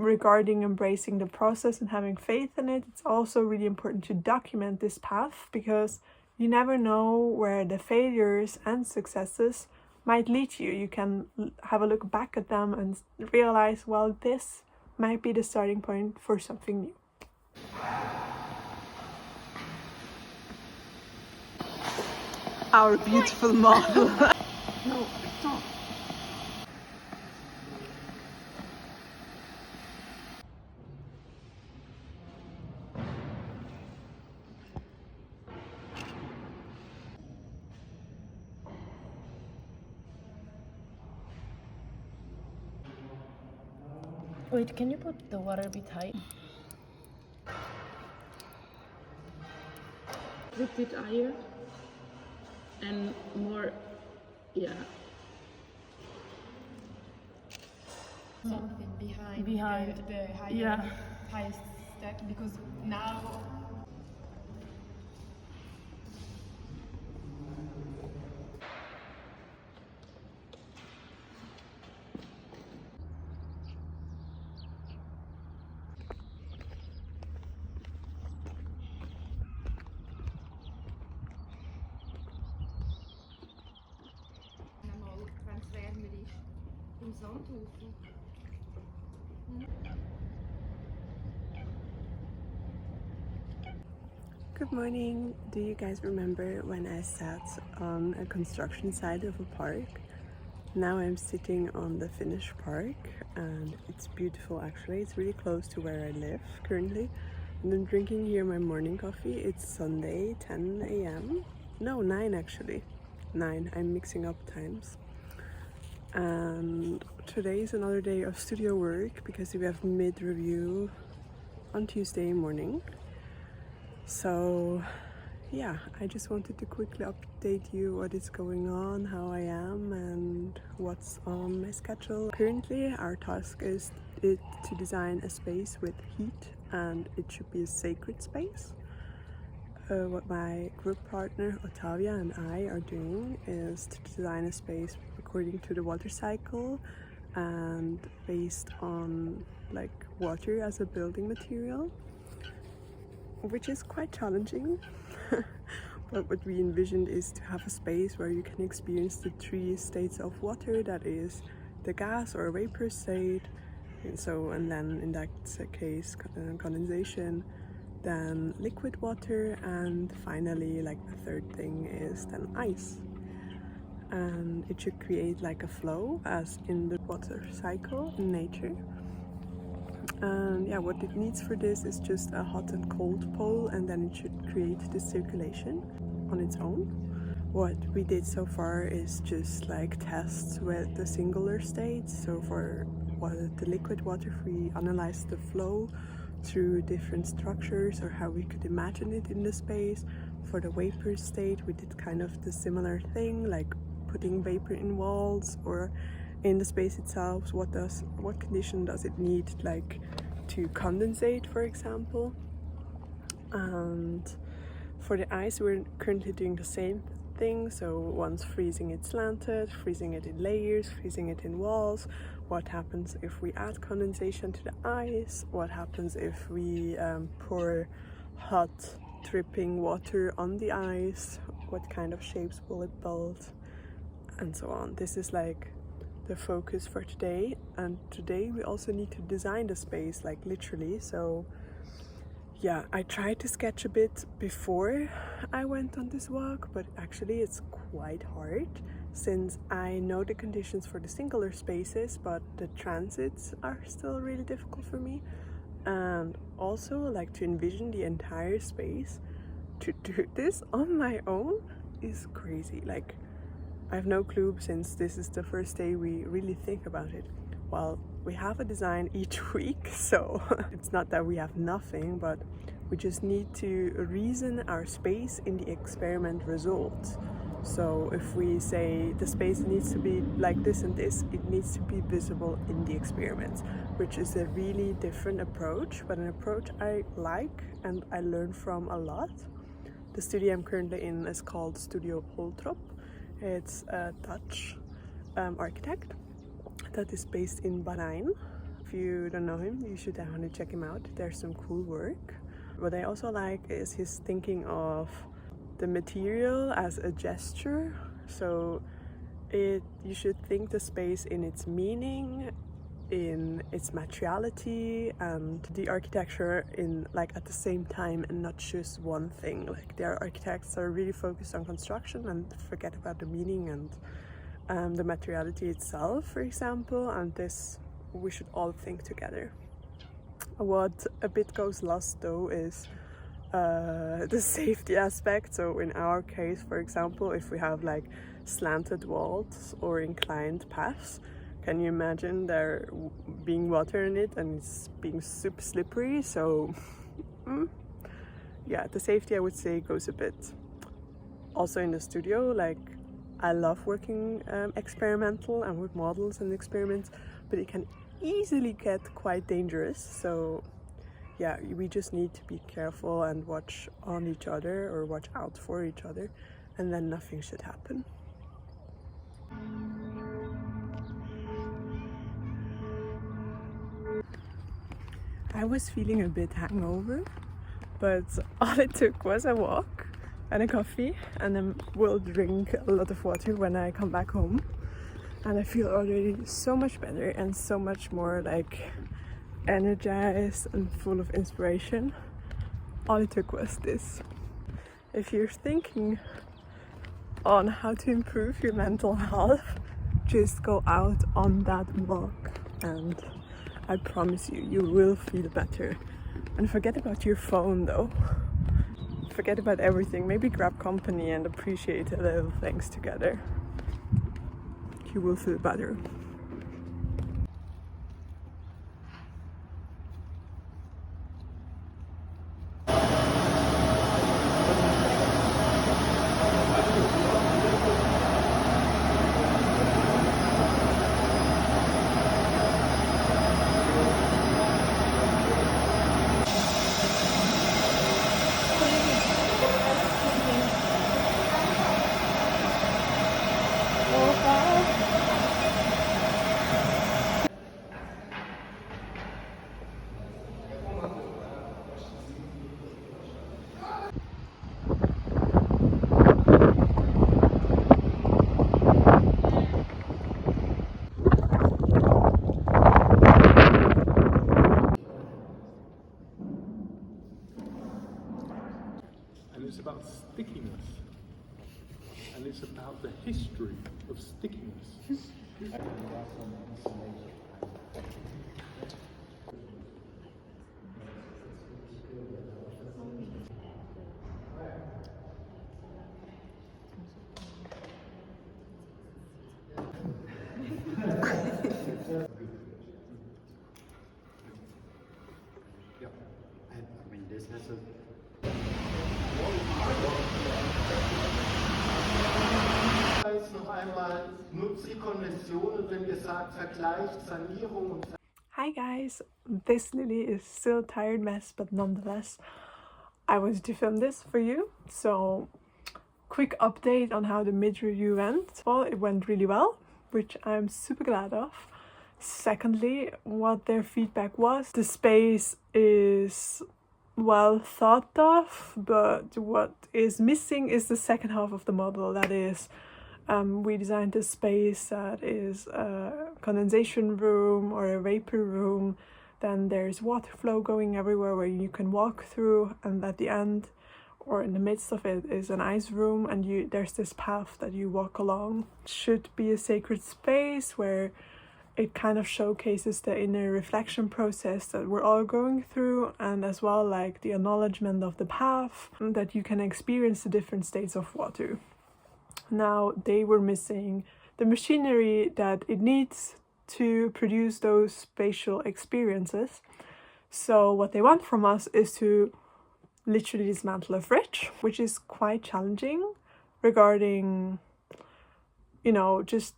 regarding embracing the process and having faith in it, it's also really important to document this path, because you never know where the failures and successes might lead you. You can have a look back at them and realize, well, this might be the starting point for something new. Our beautiful model. No, stop. Wait, can you put the water a bit high? With it higher and more, yeah. Something behind the higher, yeah. highest step, because now transwärmer ist im Sandhaufen. Good morning. Do you guys remember when I sat on a construction site of a park? Now I'm sitting on the finished park, and it's beautiful actually. It's really close to where I live currently. And I'm drinking here my morning coffee. It's Sunday, 10 a.m. No, 9 actually. 9. I'm mixing up times. And today is another day of studio work because we have mid-review on Tuesday morning. So yeah, I just wanted to quickly update you what is going on, how I am, and what's on my schedule. Currently our task is to design a space with heat, and it should be a sacred space. What my group partner Ottavia and I are doing is to design a space according to the water cycle and based on like water as a building material, which is quite challenging. But what we envisioned is to have a space where you can experience the 3 states of water, that is the gas or vapor state, and then in that case condensation, then liquid water, and finally like the third thing is then ice. And it should create like a flow as in the water cycle in nature. And yeah, what it needs for this is just a hot and cold pole, and then it should create the circulation on its own. What we did so far is just like tests with the singular states. So for the liquid water, we analyzed the flow through different structures or how we could imagine it in the space. For the vapor state, we did kind of the similar thing, like putting vapor in walls or in the space itself. What condition does it need, like to condensate, for example? And for the ice, we're currently doing the same thing. So once freezing it slanted, freezing it in layers, freezing it in walls. What happens if we add condensation to the ice? What happens if we pour hot dripping water on the ice? What kind of shapes will it build? And so on. This is like the focus for today, and today we also need to design the space, like literally. So yeah, I tried to sketch a bit before I went on this walk, but actually it's quite hard since I know the conditions for the singular spaces, but the transits are still really difficult for me. And also like to envision the entire space, to do this on my own is crazy. Like I have no clue, since this is the first day we really think about it. Well, we have a design each week, so it's not that we have nothing, but we just need to reason our space in the experiment results. So if we say the space needs to be like this and this, it needs to be visible in the experiment, which is a really different approach, but an approach I like and I learn from a lot. The studio I'm currently in is called Studio Holtrop. It's a Dutch architect that is based in Bahrain If you don't know him, you should definitely check him out. There's some cool work. What I also like is his thinking of the material as a gesture. So you should think the space in its meaning, in its materiality, and the architecture in like at the same time, and not just one thing. Like there are architects that are really focused on construction and forget about the meaning and the materiality itself, for example, and this we should all think together. What a bit goes lost though is the safety aspect. So in our case, for example, if we have like slanted walls or inclined paths, can you imagine there being water in it and it's being super slippery? So yeah, the safety I would say goes a bit. Also in the studio, like I love working experimental and with models and experiments, but it can easily get quite dangerous. So yeah, we just need to be careful and watch on each other or watch out for each other, and then nothing should happen. I was feeling a bit hangover, but all it took was a walk and a coffee, and then we'll drink a lot of water when I come back home. And I feel already so much better and so much more like energized and full of inspiration. All it took was this. If you're thinking on how to improve your mental health, just go out on that walk and I promise you, you will feel better. And forget about your phone though. Forget about everything. Maybe grab company and appreciate the little things together. You will feel better. And it's about stickiness, and it's about the history of stickiness. Yeah, I mean, this has a noch einmal, nutzt die Konvention und wenn ihr sagt Vergleich, Sanierung und Hi guys, this Lily is still a tired mess, but nonetheless, I wanted to film this for you. So, quick update on how the mid-review went. Well, it went really well, which I'm super glad of. Secondly, what their feedback was. The space is well thought of, but what is missing is the second half of the model. That is, we designed a space that is a condensation room or a vapor room. Then there's water flow going everywhere where you can walk through, and at the end or in the midst of it is an ice room, and there's this path that you walk along. It should be a sacred space where it kind of showcases the inner reflection process that we're all going through, and as well like the acknowledgement of the path, that you can experience the different states of water. Now, they were missing the machinery that it needs to produce those spatial experiences. So what they want from us is to literally dismantle a fridge, which is quite challenging regarding, you know, just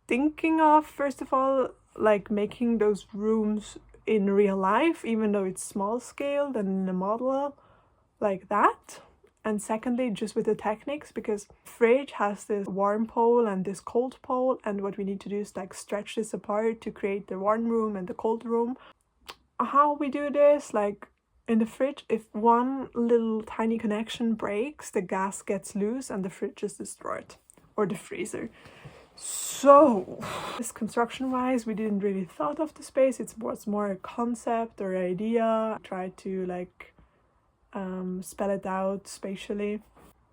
thinking of, first of all, like making those rooms in real life, even though it's small scale and in a model like that. and secondly just with the techniques, because fridge has this warm pole and this cold pole, and what we need to do is like stretch this apart to create the warm room and the cold room. How we do this, like in the fridge, if one little tiny connection breaks, the gas gets loose and the fridge is destroyed, or the freezer. So this construction wise, we didn't really thought of the space. It was more a concept or idea. Try to like spell it out spatially.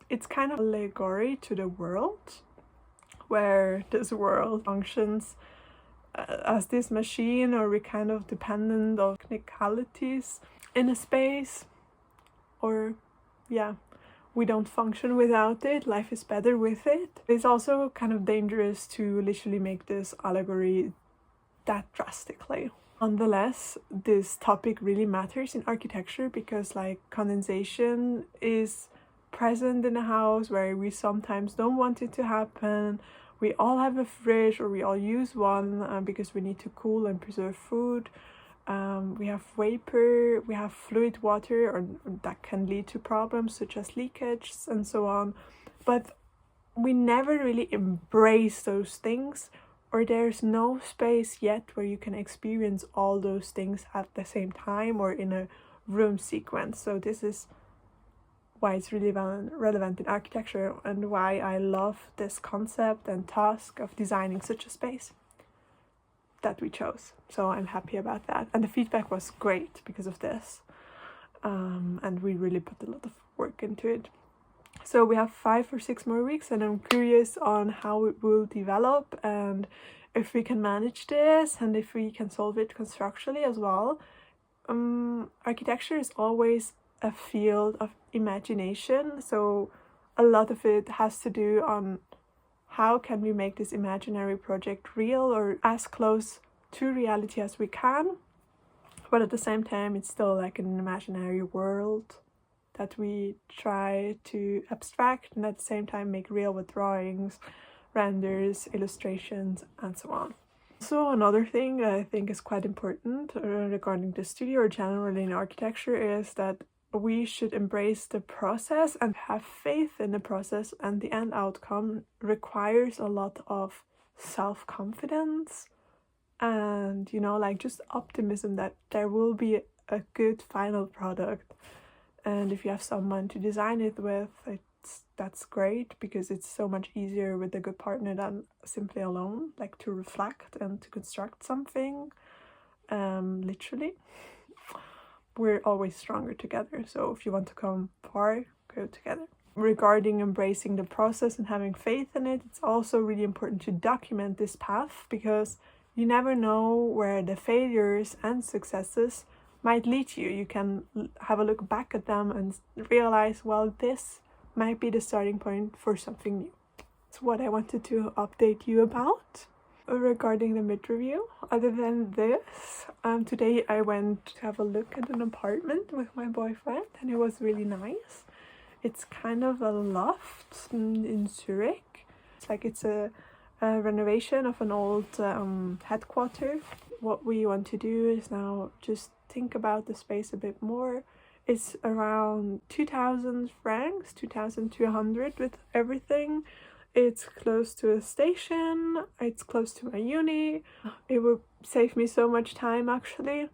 It's kind of allegory to the world, where this world functions as this machine, or we're kind of dependent on technicalities in a space, or yeah, we don't function without it. Life is better with it. It's also kind of dangerous to literally make this allegory that drastically. Nonetheless, this topic really matters in architecture, because like condensation is present in a house where we sometimes don't want it to happen. We all have a fridge, or we all use one because we need to cool and preserve food. We have vapor, we have fluid water, or that can lead to problems such as leakage and so on. But we never really embrace those things, or there's no space yet where you can experience all those things at the same time or in a room sequence. So this is why it's really relevant in architecture, and why I love this concept and task of designing such a space that we chose. So I'm happy about that, and the feedback was great because of this, and we really put a lot of work into it. So we have 5 or 6 more weeks, and I'm curious on how it will develop, and if we can manage this, and if we can solve it constructually as well. Architecture is always a field of imagination, so a lot of it has to do on how can we make this imaginary project real, or as close to reality as we can, but at the same time it's still like an imaginary world that we try to abstract, and at the same time make real with drawings, renders, illustrations, and so on. So another thing that I think is quite important regarding the studio, or generally in architecture, is that we should embrace the process and have faith in the process, and the end outcome requires a lot of self-confidence and, you know, like just optimism that there will be a good final product. And if you have someone to design it with, that's great, because it's so much easier with a good partner than simply alone, like to reflect and to construct something. Literally, we're always stronger together. So if you want to come far, go together. Regarding embracing the process and having faith in it, it's also really important to document this path, because you never know where the failures and successes might lead you. You can have a look back at them and realize, well, this might be the starting point for something new. That's what I wanted to update you about regarding the mid-review. Other than this, today I went to have a look at an apartment with my boyfriend, and it was really nice. It's kind of a loft in Zurich. It's like it's a renovation of an old headquarters. What we want to do is now just think about the space a bit more. It's around 2,000 francs, 2,200 with everything. It's close to a station, it's close to my uni. It would save me so much time actually,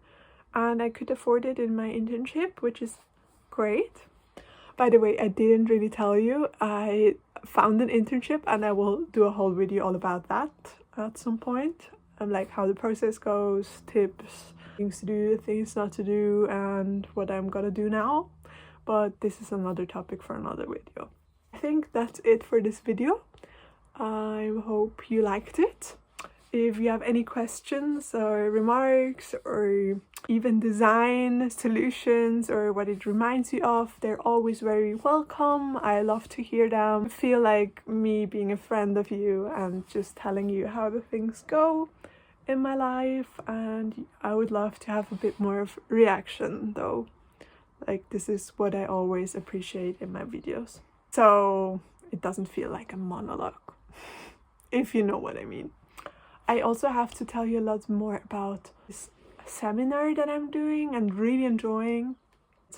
and I could afford it in my internship, which is great. By the way, I didn't really tell you, I found an internship, and I will do a whole video all about that at some point. Like how the process goes, tips, things to do, things not to do, and what I'm gonna do now. But this is another topic for another video. I think that's it for this video. I hope you liked it. If you have any questions or remarks, or even design solutions, or what it reminds you of, they're always very welcome. I love to hear them. I feel like me being a friend of you and just telling you how the things go in my life, and I would love to have a bit more of reaction though. Like, this is what I always appreciate in my videos, so it doesn't feel like a monologue, if you know what I mean. I also have to tell you a lot more about this seminar that I'm doing and really enjoying.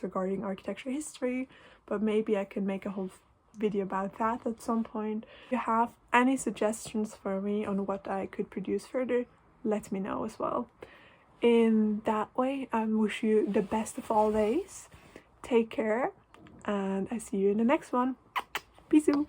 regarding architecture history, but maybe I can make a whole video about that at some point. If you have any suggestions for me on what I could produce further, let me know as well. In that way, I wish you the best of all days. Take care, and I see you in the next one. Peace out.